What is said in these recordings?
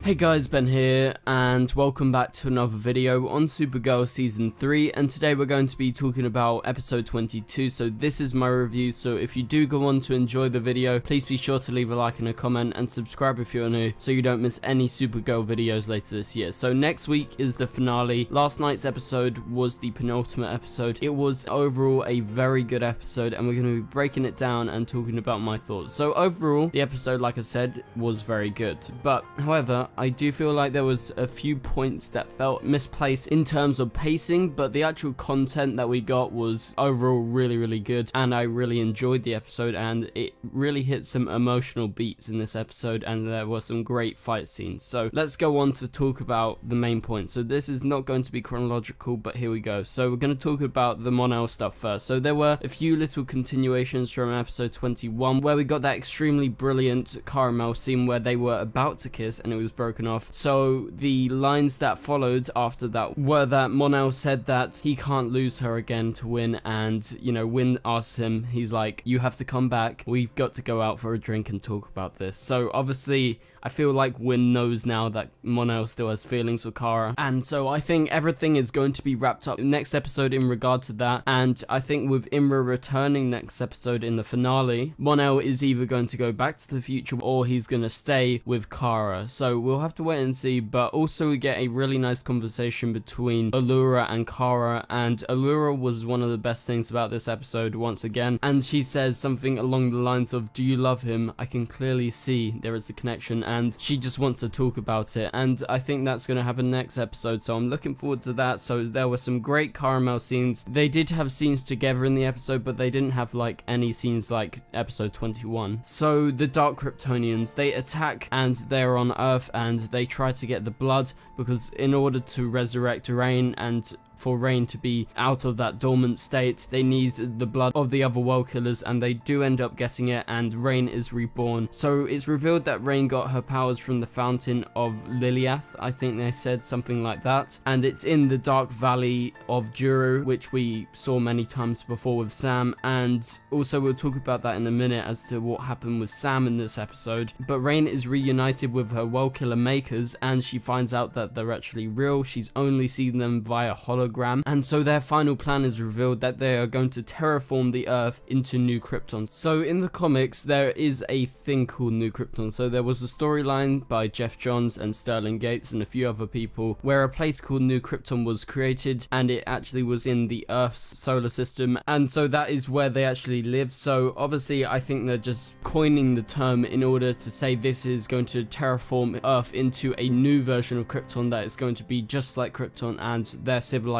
Hey guys, Ben here, and welcome back to another video on Supergirl Season 3, and today we're going to be talking about episode 22, so this is my review. So if you do go on to enjoy the video, please be sure to leave a like and a comment, and subscribe if you're new, so you don't miss any Supergirl videos later this year. So next week is the finale. Last night's episode was the penultimate episode. It was overall a very good episode, and we're going to be breaking it down and talking about my thoughts. So overall, the episode, like I said, was very good, but however, I do feel like there was a few points that felt misplaced in terms of pacing, but the actual content that we got was overall really good, and I really enjoyed the episode, and it really hit some emotional beats in this episode, and there were some great fight scenes. So let's go on to talk about the main points. So this is not going to be chronological, but here we go. So we're going to talk about the Mon-El stuff first. So there were a few little continuations from episode 21 where we got that extremely brilliant Karamel scene where they were about to kiss and it was broken off. So the lines that followed after that were that Mon-El said that he can't lose her again to Win, and Win asks him, he's like, you have to come back, we've got to go out for a drink and talk about this. So obviously I feel like Win knows now that Mon-El still has feelings for Kara, and so I think everything is going to be wrapped up next episode in regard to that. And I think with Imra returning next episode in the finale, Mon-El is either going to go back to the future or he's going to stay with Kara. So we'll have to wait and see, but also we get a really nice conversation between Alura and Kara, and Alura was one of the best things about this episode once again, and she says something along the lines of, do you love him? I can clearly see there is a connection, and she just wants to talk about it, and I think that's going to happen next episode, so I'm looking forward to that. So there were some great Karamel scenes. They did have scenes together in the episode, but they didn't have like any scenes like episode 21. So the Dark Kryptonians, they attack and they're on Earth, and they try to get the blood, because in order to resurrect Rain and for Rain to be out of that dormant state, they need the blood of the other world killers, and they do end up getting it, and Rain is reborn. So it's revealed that Rain got her powers from the fountain of Liliath, I think they said something like that, and it's in the Dark Valley of Juru, which we saw many times before with Sam, and also we'll talk about that in a minute as to what happened with Sam in this episode. But Rain is reunited with her world killer makers, and she finds out that they're actually real. She's only seen them via hologram, and so their final plan is revealed, that they are going to terraform the Earth into New Krypton. So in the comics there is a thing called New Krypton. So there was a storyline by Jeff Johns and Sterling Gates and a few other people where a place called New Krypton was created, and it actually was in the Earth's solar system, and so that is where they actually live. So obviously I think they're just coining the term in order to say this is going to terraform Earth into a new version of Krypton that is going to be just like Krypton, and their civilization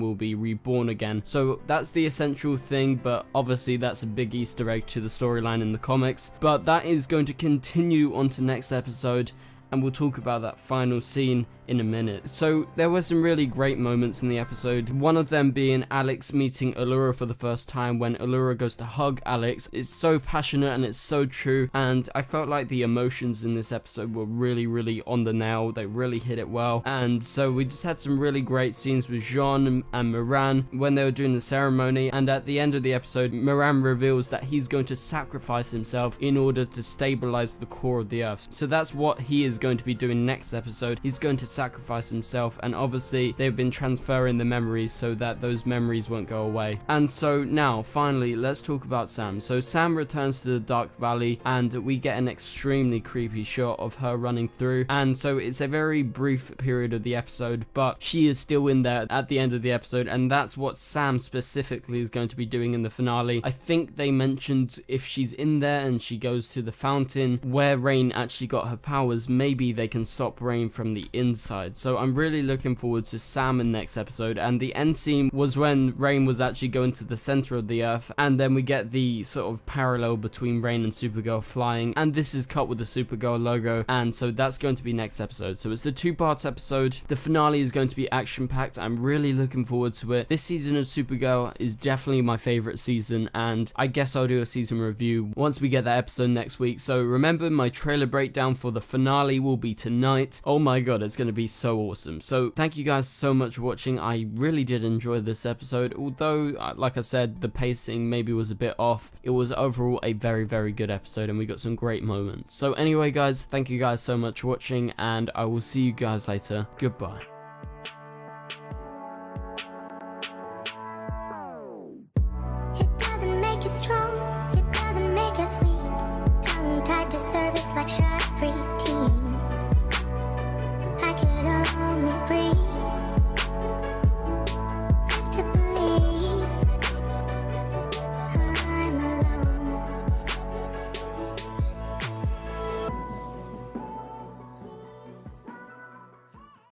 will be reborn again. So that's the essential thing, but obviously that's a big Easter egg to the storyline in the comics. But that is going to continue on to next episode, and we'll talk about that final scene in a minute. So there were some really great moments in the episode, one of them being Alex meeting Alura for the first time. When Alura goes to hug Alex, it's so passionate and it's so true, and I felt like the emotions in this episode were really on the nail. They really hit it well, and so we just had some really great scenes with Jean and Moran when they were doing the ceremony, and at the end of the episode Moran reveals that he's going to sacrifice himself in order to stabilize the core of the Earth. So that's what he is going to be doing next episode. He's going to sacrifice himself, and obviously they've been transferring the memories so that those memories won't go away. And so now finally let's talk about Sam. So Sam returns to the Dark Valley, and we get an extremely creepy shot of her running through, and so it's a very brief period of the episode, but she is still in there at the end of the episode, and that's what Sam specifically is going to be doing in the finale. I think they mentioned if she's in there and she goes to the fountain where Rain actually got her powers, maybe they can stop Rain from the inside. So I'm really looking forward to Sam in next episode. And the end scene was when Rain was actually going to the center of the Earth, and then we get the sort of parallel between Rain and Supergirl flying, and this is cut with the Supergirl logo, and so that's going to be next episode. So it's a two-part episode. The finale is going to be action-packed. I'm really looking forward to it. This season of Supergirl is definitely my favorite season, and I guess I'll do a season review once we get that episode next week. So remember, my trailer breakdown for the finale will be tonight. Oh my god, it's going to be so awesome. So thank you guys so much for watching. I really did enjoy this episode, although like I said, the pacing maybe was a bit off. It was overall a very good episode, and we got some great moments. So anyway guys, thank you guys so much for watching, and I will see you guys later. Goodbye.